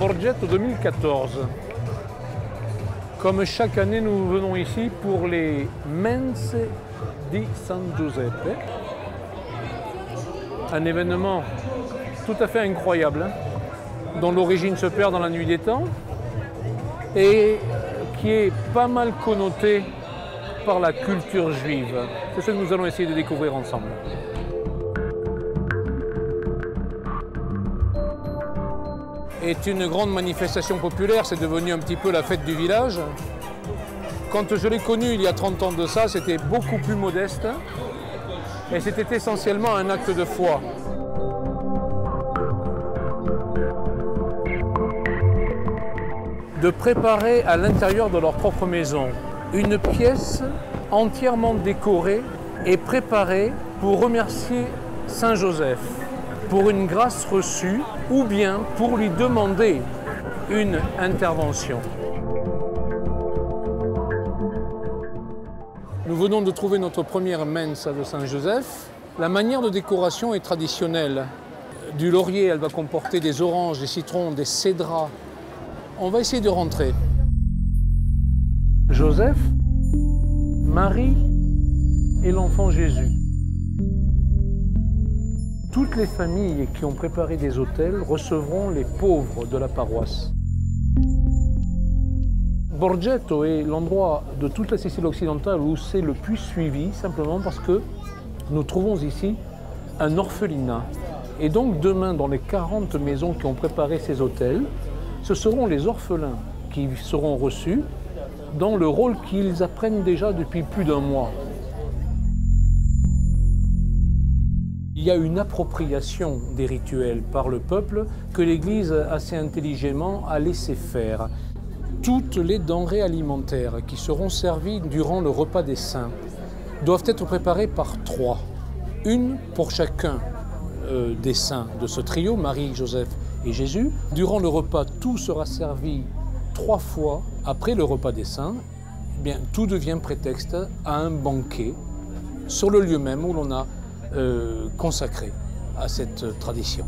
Borgetto 2014. Comme chaque année, nous venons ici pour les Mense di San Giuseppe. Un événement tout à fait incroyable, dont l'origine se perd dans la nuit des temps et qui est pas mal connoté par la culture juive. C'est ce que nous allons essayer de découvrir ensemble. Est une grande manifestation populaire, c'est devenu un petit peu la fête du village. Quand je l'ai connu il y a 30 ans de ça, c'était beaucoup plus modeste et c'était essentiellement un acte de foi. De préparer à l'intérieur de leur propre maison une pièce entièrement décorée et préparée pour remercier Saint Joseph pour une grâce reçue ou bien pour lui demander une intervention. Nous venons de trouver notre première mensa de Saint Joseph. La manière de décoration est traditionnelle. Du laurier, elle va comporter des oranges, des citrons, des cédrats. On va essayer de rentrer. Joseph, Marie et l'enfant Jésus. Toutes les familles qui ont préparé des autels recevront les pauvres de la paroisse. Borgetto est l'endroit de toute la Sicile occidentale où c'est le plus suivi, simplement parce que nous trouvons ici un orphelinat. Et donc demain, dans les 40 maisons qui ont préparé ces autels, ce seront les orphelins qui seront reçus dans le rôle qu'ils apprennent déjà depuis plus d'1 mois. Il y a une appropriation des rituels par le peuple que l'Église assez intelligemment a laissé faire. Toutes les denrées alimentaires qui seront servies durant le repas des saints doivent être préparées par 3. Une pour chacun des saints de ce trio, Marie, Joseph et Jésus. Durant le repas, tout sera servi 3 fois après le repas des saints. Eh bien, tout devient prétexte à un banquet sur le lieu même où l'on a consacré à cette tradition.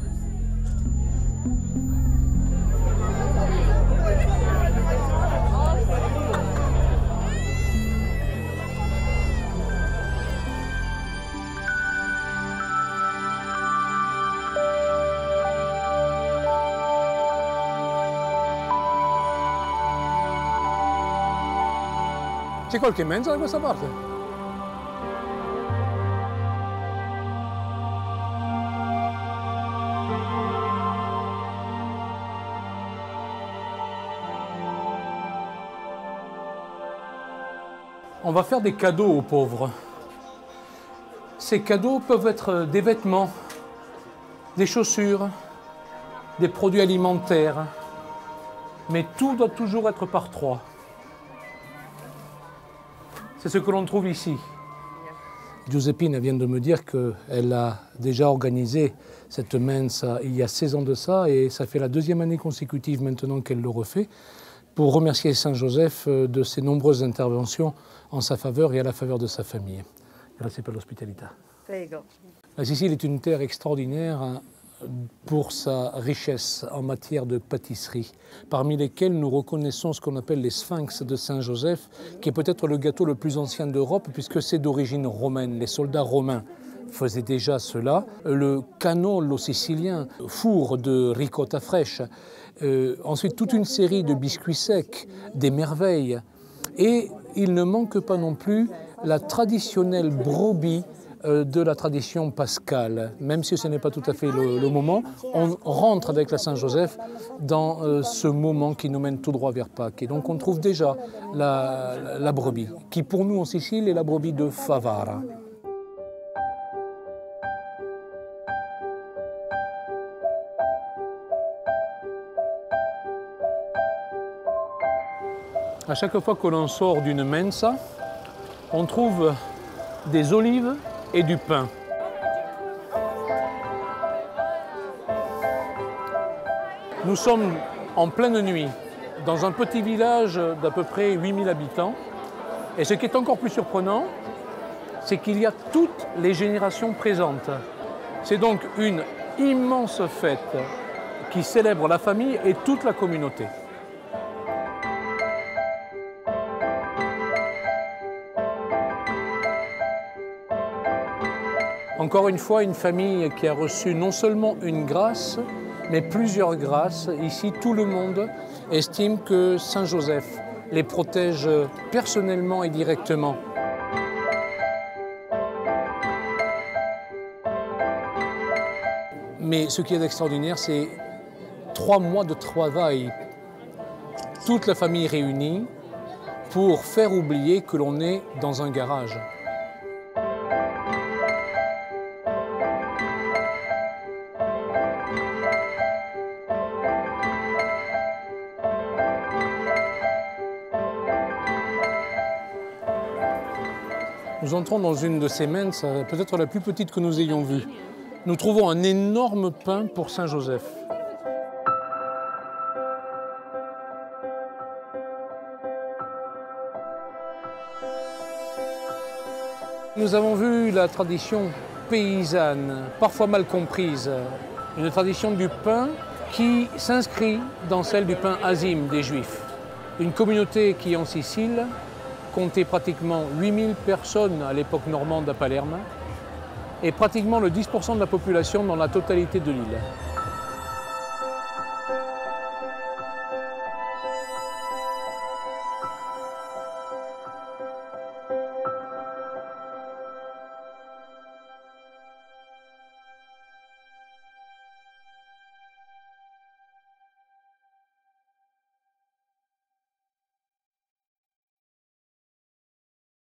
C'è qualche mensa da questa parte? On va faire des cadeaux aux pauvres. Ces cadeaux peuvent être des vêtements, des chaussures, des produits alimentaires, mais tout doit toujours être par 3. C'est ce que l'on trouve ici. Giuseppina vient de me dire qu'elle a déjà organisé cette mensa il y a 16 ans de ça et ça fait la 2e année consécutive maintenant qu'elle le refait pour remercier Saint Joseph de ses nombreuses interventions en sa faveur et à la faveur de sa famille. Grazie per l'ospitalità. Prego. La Sicile est une terre extraordinaire pour sa richesse en matière de pâtisserie, parmi lesquelles nous reconnaissons ce qu'on appelle les sphinx de Saint-Joseph, qui est peut-être le gâteau le plus ancien d'Europe, puisque c'est d'origine romaine. Les soldats romains faisaient déjà cela. Le cannolo sicilien, four de ricotta fraîche, ensuite toute une série de biscuits secs, des merveilles. Et il ne manque pas non plus la traditionnelle brebis de la tradition pascale. Même si ce n'est pas tout à fait le moment, on rentre avec la Saint-Joseph dans ce moment qui nous mène tout droit vers Pâques. Et donc on trouve déjà la brebis, qui pour nous en Sicile est la brebis de Favara. À chaque fois que l'on sort d'une mensa, on trouve des olives et du pain. Nous sommes en pleine nuit, dans un petit village d'à peu près 8000 habitants. Et ce qui est encore plus surprenant, c'est qu'il y a toutes les générations présentes. C'est donc une immense fête qui célèbre la famille et toute la communauté. Encore une fois, une famille qui a reçu non seulement une grâce, mais plusieurs grâces. Ici, tout le monde estime que Saint Joseph les protège personnellement et directement. Mais ce qui est extraordinaire, c'est 3 mois de travail, toute la famille réunie, pour faire oublier que l'on est dans un garage. Nous entrons dans une de ces menses, peut-être la plus petite que nous ayons vue. Nous trouvons un énorme pain pour Saint Joseph. Nous avons vu la tradition paysanne, parfois mal comprise, une tradition du pain qui s'inscrit dans celle du pain azim des Juifs. Une communauté qui, en Sicile, comptait pratiquement 8000 personnes à l'époque normande à Palerme et pratiquement le 10% de la population dans la totalité de l'île.